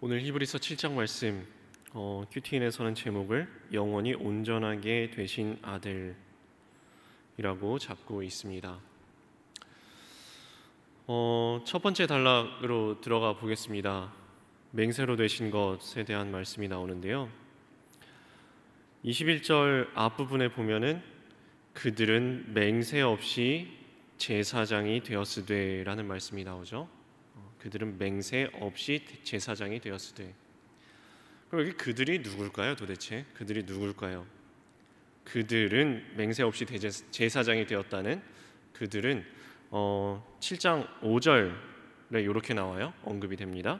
오늘 히브리서 7장 말씀 큐티인에서는 제목을 영원히 온전하게 되신 아들이라고 잡고 있습니다. 첫 번째 단락으로 들어가 보겠습니다. 맹세로 되신 것에 대한 말씀이 나오는데요. 21절 앞부분에 보면은 그들은 맹세 없이 제사장이 되었으되 라는 말씀이 나오죠. 그들은 맹세 없이 제사장이 되었으되. 그럼 여기 그들이 누굴까요? 도대체 그들이 누굴까요? 그들은 맹세 없이 제사장이 되었다는 그들은 7장 5절에 이렇게 나와요. 언급이 됩니다.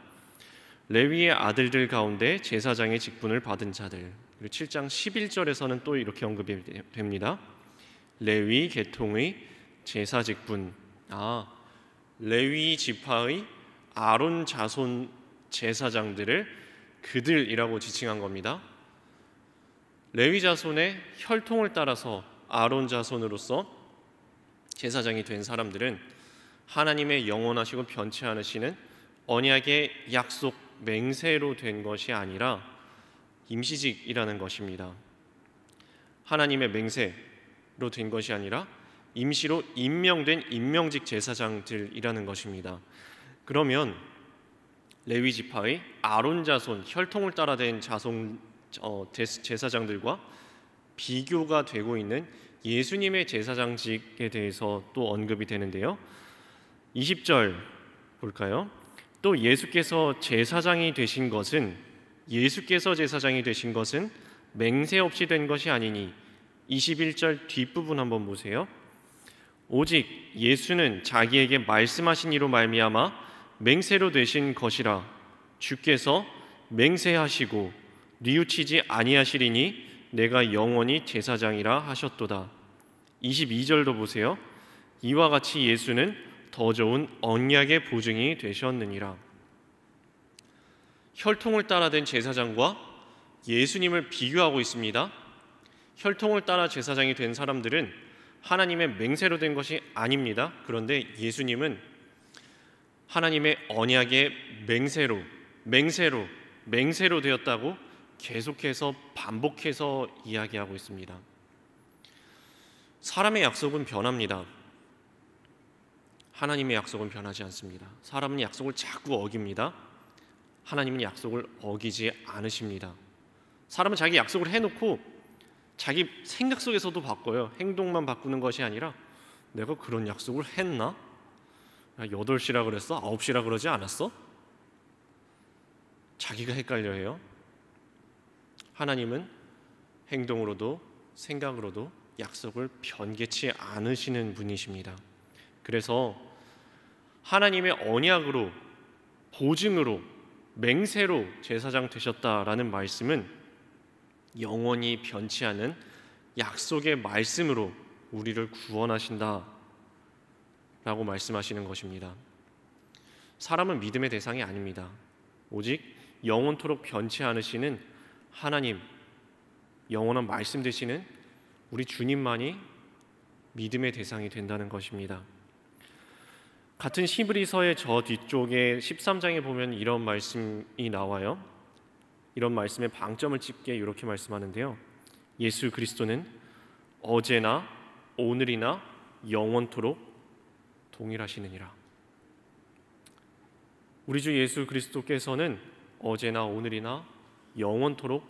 레위의 아들들 가운데 제사장의 직분을 받은 자들. 그리고 7장 11절에서는 또 이렇게 언급이 됩니다. 레위 계통의 제사 직분. 레위 지파의 아론 자손 제사장들을 그들이라고 지칭한 겁니다. 레위 자손의 혈통을 따라서 아론 자손으로서 제사장이 된 사람들은 하나님의 영원하시고 변치 않으시는 언약의 약속 맹세로 된 것이 아니라 임시직이라는 것입니다. 하나님의 맹세로 된 것이 아니라 임시로 임명된 임명직 제사장들이라는 것입니다. 그러면 레위 지파의 아론 자손 혈통을 따라 된 제사장들과 비교가 되고 있는 예수님의 제사장직에 대해서 또 언급이 되는데요. 20절 볼까요? 또 예수께서 제사장이 되신 것은 맹세 없이 된 것이 아니니. 21절 뒷부분 한번 보세요. 오직 예수는 자기에게 말씀하신 이로 말미암아 맹세로 되신 것이라. 주께서 맹세하시고 뉘우치지 아니하시리니 내가 영원히 제사장이라 하셨도다. 22절도 보세요. 이와 같이 예수는 더 좋은 언약의 보증이 되셨느니라. 혈통을 따라 된 제사장과 예수님을 비교하고 있습니다. 혈통을 따라 제사장이 된 사람들은 하나님의 맹세로 된 것이 아닙니다. 그런데 예수님은 하나님의 언약의 맹세로 되었다고 계속해서 반복해서 이야기하고 있습니다. 사람의 약속은 변합니다. 하나님의 약속은 변하지 않습니다. 사람은 약속을 자꾸 어깁니다. 하나님은 약속을 어기지 않으십니다. 사람은 자기 약속을 해놓고 자기 생각 속에서도 바꿔요. 행동만 바꾸는 것이 아니라 내가 그런 약속을 했나? 8시라 그랬어? 9시라 그러지 않았어? 자기가 헷갈려해요. 하나님은 행동으로도 생각으로도 약속을 변개치 않으시는 분이십니다. 그래서 하나님의 언약으로, 보증으로, 맹세로 제사장 되셨다라는 말씀은 영원히 변치 않은 약속의 말씀으로 우리를 구원하신다 라고 말씀하시는 것입니다. 사람은 믿음의 대상이 아닙니다. 오직 영원토록 변치 않으시는 하나님, 영원한 말씀 되시는 우리 주님만이 믿음의 대상이 된다는 것입니다. 같은 히브리서의 저 뒤쪽에 13장에 보면 이런 말씀이 나와요. 이런 말씀에 방점을 찍게 이렇게 말씀하는데요. 예수 그리스도는 어제나 오늘이나 영원토록 동일하시느니라. 우리 주 예수 그리스도께서는 어제나 오늘이나 영원토록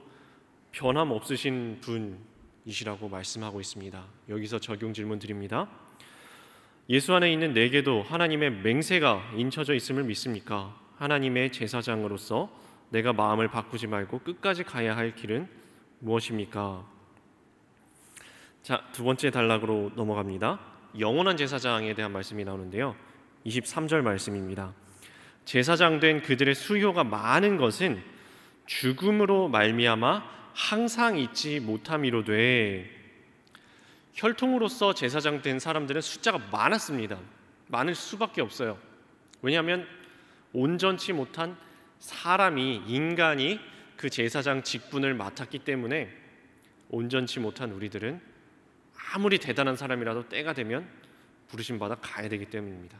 변함없으신 분이시라고 말씀하고 있습니다. 여기서 적용 질문 드립니다. 예수 안에 있는 내게도 하나님의 맹세가 인쳐져 있음을 믿습니까? 하나님의 제사장으로서 내가 마음을 바꾸지 말고 끝까지 가야 할 길은 무엇입니까? 자, 두 번째 단락으로 넘어갑니다. 영원한 제사장에 대한 말씀이 나오는데요. 23절 말씀입니다. 제사장 된 그들의 수요가 많은 것은 죽음으로 말미암아 항상 잊지 못함이로되. 혈통으로서 제사장 된 사람들은 숫자가 많았습니다. 많을 수밖에 없어요. 왜냐하면 온전치 못한 인간이 그 제사장 직분을 맡았기 때문에 온전치 못한 우리들은 아무리 대단한 사람이라도 때가 되면 부르심받아 가야 되기 때문입니다.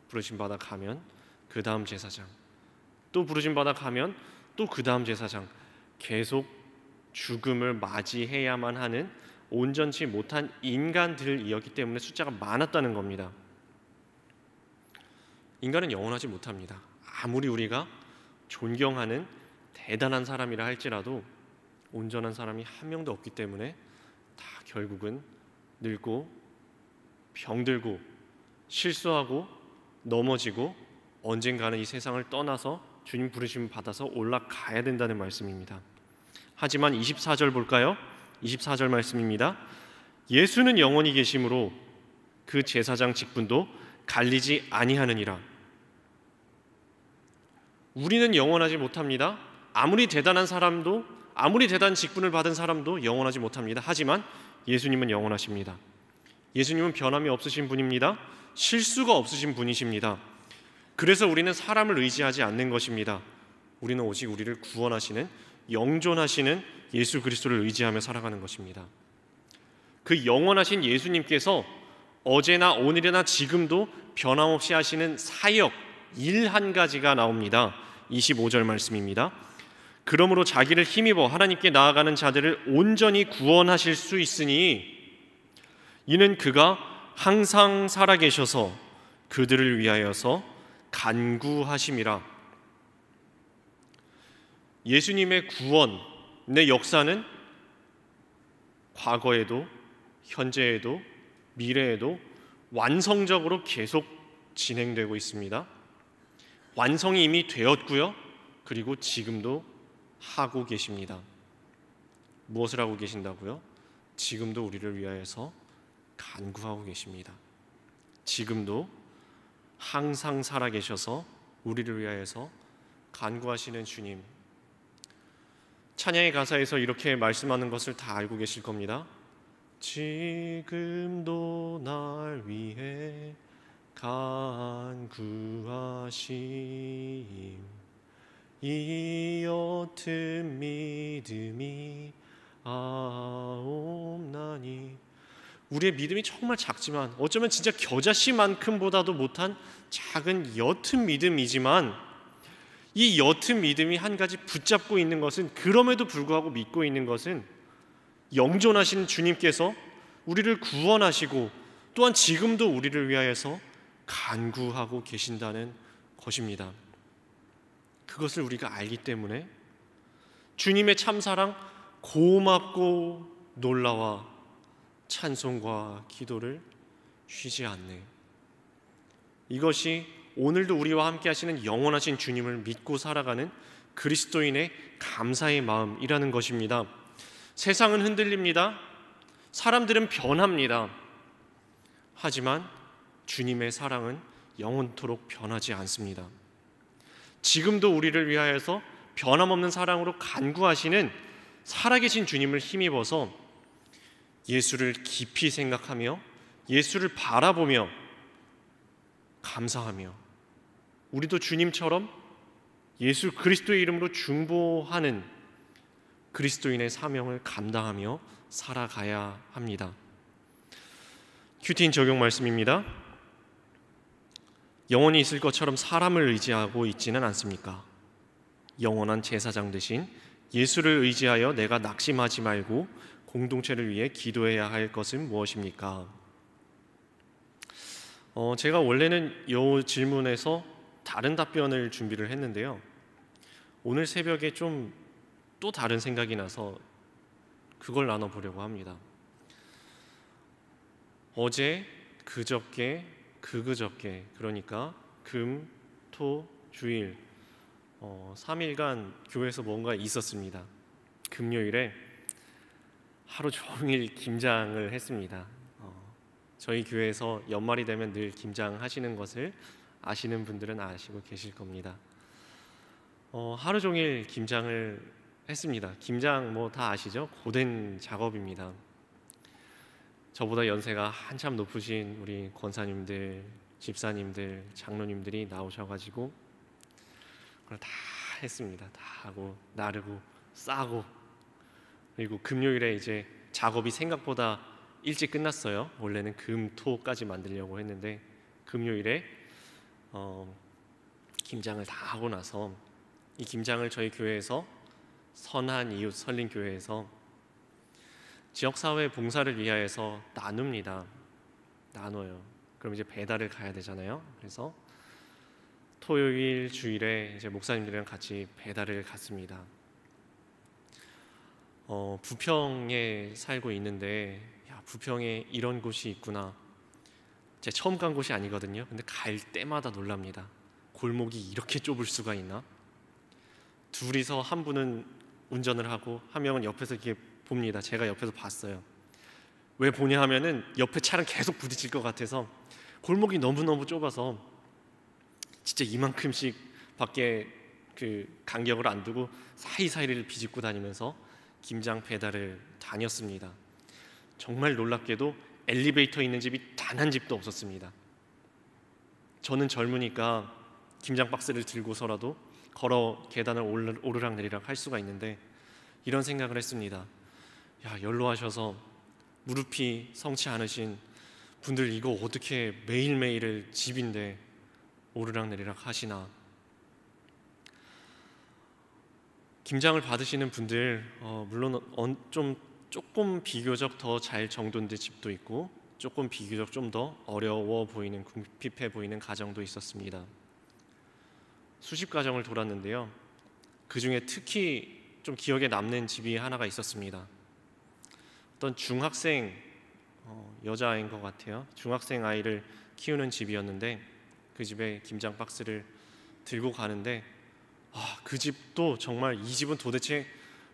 부르심받아 가면 그 다음 제사장, 또 부르심 받아 가면 또 그 다음 제사장, 계속 죽음을 맞이해야만 하는 온전치 못한 인간들이었기 때문에 숫자가 많았다는 겁니다. 인간은 영원하지 못합니다. 아무리 우리가 존경하는 대단한 사람이라 할지라도 온전한 사람이 한 명도 없기 때문에 다 결국은 늙고 병들고 실수하고 넘어지고 언젠가는 이 세상을 떠나서 주님 부르심을 받아서 올라가야 된다는 말씀입니다. 하지만 24절 볼까요? 24절 말씀입니다. 예수는 영원히 계심으로 그 제사장 직분도 갈리지 아니하느니라. 우리는 영원하지 못합니다. 아무리 대단한 사람도, 아무리 대단한 직분을 받은 사람도 영원하지 못합니다. 하지만 예수님은 영원하십니다. 예수님은 변함이 없으신 분입니다. 실수가 없으신 분이십니다. 그래서 우리는 사람을 의지하지 않는 것입니다. 우리는 오직 우리를 구원하시는, 영존하시는 예수 그리스도를 의지하며 살아가는 것입니다. 그 영원하신 예수님께서 어제나 오늘이나 지금도 변함없이 하시는 사역, 일 한 가지가 나옵니다. 25절 말씀입니다. 그러므로 자기를 힘입어 하나님께 나아가는 자들을 온전히 구원하실 수 있으니 이는 그가 항상 살아계셔서 그들을 위하여서 간구하심이라. 예수님의 구원의 역사는 과거에도 현재에도 미래에도 완성적으로 계속 진행되고 있습니다. 완성이 이미 되었고요. 그리고 지금도 하고 계십니다. 무엇을 하고 계신다고요? 지금도 우리를 위하여서 간구하고 계십니다. 지금도 항상 살아계셔서 우리를 위하여서 간구하시는 주님. 찬양의 가사에서 이렇게 말씀하는 것을 다 알고 계실 겁니다. 지금도 날 위해 간구하심 이 옅은 믿음이 아옵나니. 우리의 믿음이 정말 작지만 어쩌면 진짜 겨자씨만큼보다도 못한 작은 옅은 믿음이지만 이 옅은 믿음이 한 가지 붙잡고 있는 것은, 그럼에도 불구하고 믿고 있는 것은 영존하신 주님께서 우리를 구원하시고 또한 지금도 우리를 위하여서 간구하고 계신다는 것입니다. 그것을 우리가 알기 때문에 주님의 참사랑 고맙고 놀라와 찬송과 기도를 쉬지 않네. 이것이 오늘도 우리와 함께 하시는 영원하신 주님을 믿고 살아가는 그리스도인의 감사의 마음이라는 것입니다. 세상은 흔들립니다. 사람들은 변합니다. 하지만 주님의 사랑은 영원토록 변하지 않습니다. 지금도 우리를 위하여서 변함없는 사랑으로 간구하시는 살아계신 주님을 힘입어서 예수를 깊이 생각하며 예수를 바라보며 감사하며 우리도 주님처럼 예수 그리스도의 이름으로 중보하는 그리스도인의 사명을 감당하며 살아가야 합니다. 큐티인 적용 말씀입니다. 영원히 있을 것처럼 사람을 의지하고 있지는 않습니까? 영원한 제사장 되신 예수를 의지하여 내가 낙심하지 말고 공동체를 위해 기도해야 할 것은 무엇입니까? 제가 원래는 이 질문에서 다른 답변을 준비를 했는데요. 오늘 새벽에 좀 또 다른 생각이 나서 그걸 나눠보려고 합니다. 어제, 그저께, 그저께, 그러니까 금, 토, 주일 3일간 교회에서 뭔가 있었습니다. 금요일에 하루 종일 김장을 했습니다. 저희 교회에서 연말이 되면 늘 김장하시는 것을 아시는 분들은 아시고 계실 겁니다. 하루 종일 김장을 했습니다. 김장 뭐 다 아시죠? 고된 작업입니다. 저보다 연세가 한참 높으신 우리 권사님들, 집사님들, 장로님들이 나오셔가지고 그걸 다 했습니다. 다 하고 나르고 싸고, 그리고 금요일에 이제 작업이 생각보다 일찍 끝났어요. 원래는 금, 토까지 만들려고 했는데 금요일에 김장을 다 하고 나서 이 김장을 저희 교회에서 선한 이웃 선린교회에서 지역사회 봉사를 위하여서 나눠요. 그럼 이제 배달을 가야 되잖아요. 그래서 토요일 주일에 이제 목사님들이랑 같이 배달을 갔습니다. 부평에 살고 있는데, 야, 부평에 이런 곳이 있구나. 제가 처음 간 곳이 아니거든요. 근데 갈 때마다 놀랍니다. 골목이 이렇게 좁을 수가 있나? 둘이서 한 분은 운전을 하고 한 명은 옆에서 이렇게 봅니다. 제가 옆에서 봤어요. 왜 보냐 하면은 옆에 차랑 계속 부딪힐 것 같아서, 골목이 너무너무 좁아서 진짜 이만큼씩 밖에 그 간격을 안 두고 사이사이를 비집고 다니면서 김장 배달을 다녔습니다. 정말 놀랍게도 엘리베이터 있는 집이 단 한 집도 없었습니다. 저는 젊으니까 김장 박스를 들고서라도 걸어 계단을 오르락내리락 할 수가 있는데, 이런 생각을 했습니다. 야, 연로하셔서 무릎이 성치 않으신 분들 이거 어떻게 매일매일을 집인데 오르락내리락 하시나. 김장을 받으시는 분들 물론 조금 비교적 더 잘 정돈된 집도 있고 조금 비교적 좀 더 어려워 보이는, 궁핍해 보이는 가정도 있었습니다. 수십 가정을 돌았는데요, 그 중에 특히 좀 기억에 남는 집이 하나가 있었습니다. 어떤 중학생 여자아이인 것 같아요. 중학생 아이를 키우는 집이었는데, 그 집에 김장 박스를 들고 가는데, 그 집도 정말, 이 집은 도대체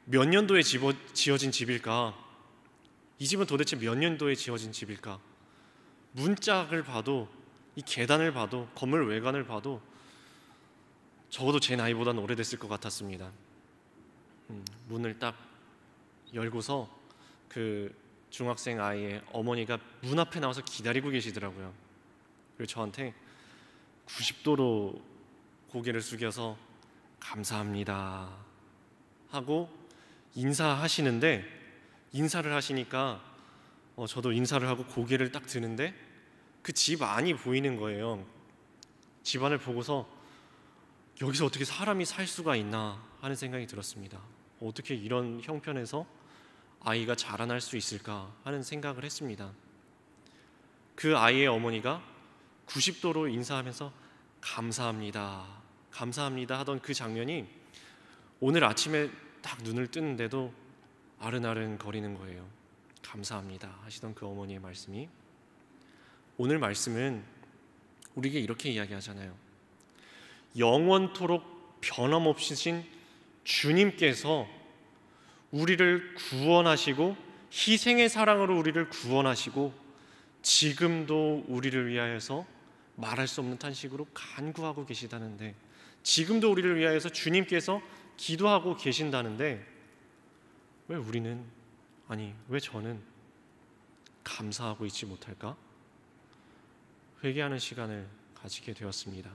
몇 년도에 지어진 집일까? 이 집은 도대체 몇 년도에 지어진 집일까? 문짝을 봐도, 이 계단을 봐도, 건물 외관을 봐도 적어도 제 나이보다는 오래됐을 것 같았습니다. 문을 딱 열고서 그 중학생 아이의 어머니가 문 앞에 나와서 기다리고 계시더라고요. 그리고 저한테 90도로 고개를 숙여서 감사합니다 하고 인사하시는데, 인사를 하시니까 저도 인사를 하고 고개를 딱 드는데 그 집 안이 보이는 거예요. 집 안을 보고서 여기서 어떻게 사람이 살 수가 있나 하는 생각이 들었습니다. 어떻게 이런 형편에서 아이가 자라날 수 있을까 하는 생각을 했습니다. 그 아이의 어머니가 90도로 인사하면서 감사합니다, 감사합니다 하던 그 장면이 오늘 아침에 딱 눈을 뜨는데도 아른아른 거리는 거예요. 감사합니다 하시던 그 어머니의 말씀이, 오늘 말씀은 우리에게 이렇게 이야기하잖아요. 영원토록 변함없으신 주님께서 우리를 구원하시고 희생의 사랑으로 우리를 구원하시고 지금도 우리를 위하여서 말할 수 없는 탄식으로 간구하고 계시다는데, 지금도 우리를 위하여서 주님께서 기도하고 계신다는데, 왜 우리는, 왜 저는 감사하고 있지 못할까? 회개하는 시간을 가지게 되었습니다.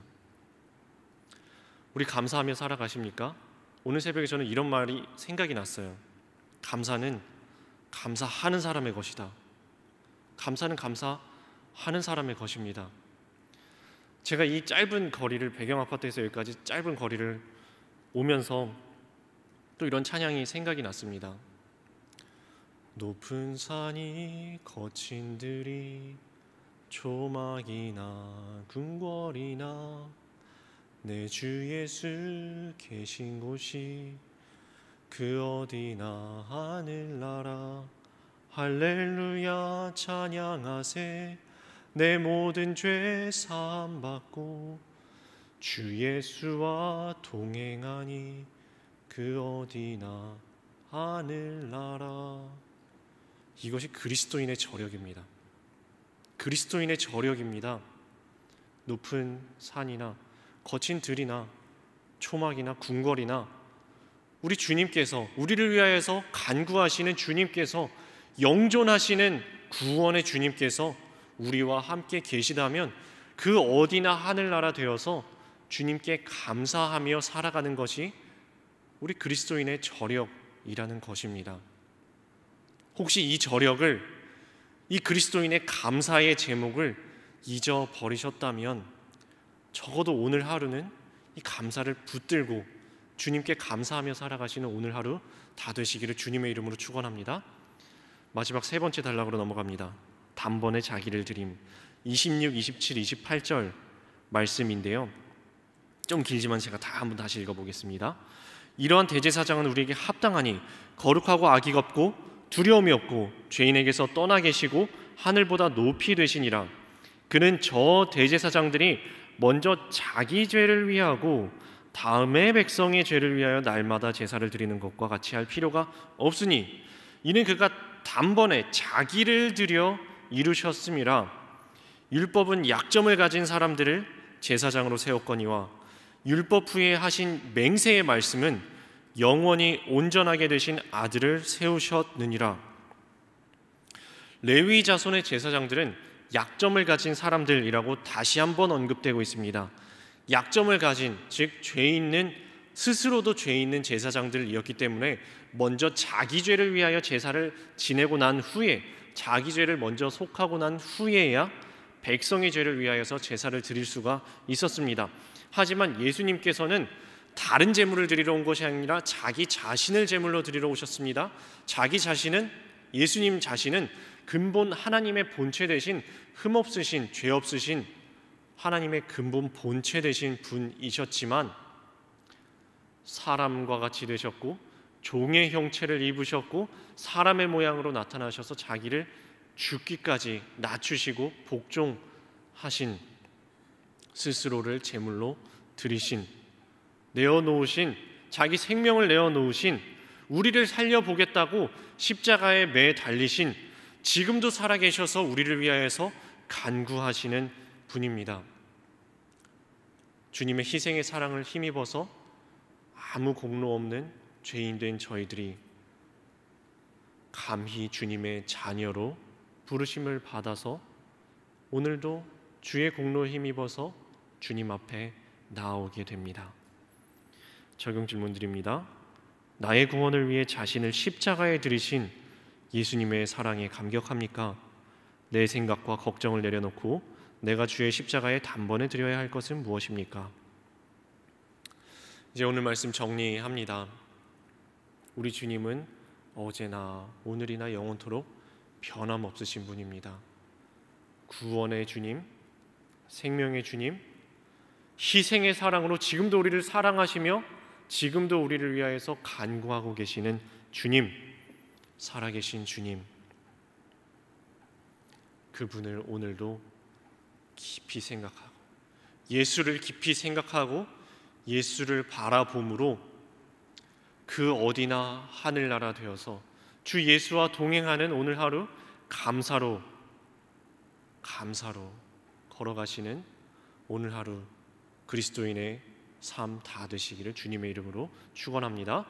우리 감사하며 살아가십니까? 오늘 새벽에 저는 이런 말이 생각이 났어요. 감사는 감사하는 사람의 것이다. 감사는 감사하는 사람의 것입니다. 제가 이 짧은 거리를, 배경 아파트에서 여기까지 짧은 거리를 오면서 또 이런 찬양이 생각이 났습니다. 높은 산이 거친 들이 초막이나 궁궐이나 내 주 예수 계신 곳이 그 어디나 하늘나라 할렐루야 찬양하세 내 모든 죄 사함 받고 주 예수와 동행하니 그 어디나 하늘나라. 이것이 그리스도인의 저력입니다. 그리스도인의 저력입니다. 높은 산이나 거친 들이나 초막이나 궁궐이나 우리 주님께서, 우리를 위하여서 간구하시는 주님께서, 영존하시는 구원의 주님께서 우리와 함께 계시다면 그 어디나 하늘나라 되어서 주님께 감사하며 살아가는 것이 우리 그리스도인의 저력이라는 것입니다. 혹시 이 저력을, 이 그리스도인의 감사의 제목을 잊어버리셨다면 적어도 오늘 하루는 이 감사를 붙들고 주님께 감사하며 살아가시는 오늘 하루 다 되시기를 주님의 이름으로 축원합니다. 마지막 세 번째 단락으로 넘어갑니다. 단번에 자기를 드림. 26, 27, 28절 말씀인데요, 좀 길지만 제가 다 한번 다시 읽어보겠습니다. 이러한 대제사장은 우리에게 합당하니 거룩하고 악이 없고 두려움이 없고 죄인에게서 떠나 계시고 하늘보다 높이 되시니라. 그는 저 대제사장들이 먼저 자기 죄를 위하고 다음에 백성의 죄를 위하여 날마다 제사를 드리는 것과 같이 할 필요가 없으니 이는 그가 단번에 자기를 드려 이루셨음이라. 율법은 약점을 가진 사람들을 제사장으로 세웠거니와 율법 후에 하신 맹세의 말씀은 영원히 온전하게 되신 아들을 세우셨느니라. 레위 자손의 제사장들은 약점을 가진 사람들이라고 다시 한번 언급되고 있습니다. 약점을 가진, 즉 죄 있는, 스스로도 죄 있는 제사장들이었기 때문에 먼저 자기 죄를 위하여 제사를 지내고 난 후에, 자기 죄를 먼저 속하고 난 후에야 백성의 죄를 위하여서 제사를 드릴 수가 있었습니다. 하지만 예수님께서는 다른 제물을 드리러 온 것이 아니라 자기 자신을 제물로 드리러 오셨습니다. 자기 자신은, 예수님 자신은 근본 하나님의 본체 되신, 흠없으신, 죄 없으신 하나님의 근본 본체 되신 분이셨지만 사람과 같이 되셨고 종의 형체를 입으셨고 사람의 모양으로 나타나셔서 자기를 죽기까지 낮추시고 복종하신, 스스로를 제물로 드리신, 내어놓으신, 자기 생명을 내어놓으신, 우리를 살려보겠다고 십자가에 매 달리신, 지금도 살아계셔서 우리를 위하여서 간구하시는 분입니다. 주님의 희생의 사랑을 힘입어서 아무 공로 없는 죄인된 저희들이 감히 주님의 자녀로 부르심을 받아서 오늘도 주의 공로에 힘입어서 주님 앞에 나오게 됩니다. 적용 질문 드립니다. 나의 구원을 위해 자신을 십자가에 들이신 예수님의 사랑에 감격합니까? 내 생각과 걱정을 내려놓고 내가 주의 십자가에 단번에 드려야 할 것은 무엇입니까? 이제 오늘 말씀 정리합니다. 우리 주님은 어제나 오늘이나 영원토록 변함없으신 분입니다. 구원의 주님, 생명의 주님, 희생의 사랑으로 지금도 우리를 사랑하시며 지금도 우리를 위하여서 간구하고 계시는 주님, 살아계신 주님, 그분을 오늘도 깊이 생각하고 예수를 깊이 생각하고 예수를 바라봄으로 그 어디나 하늘나라 되어서 주 예수와 동행하는 오늘 하루 감사로 걸어가시는 오늘 하루 그리스도인의 삶 다 되시기를 주님의 이름으로 축원합니다.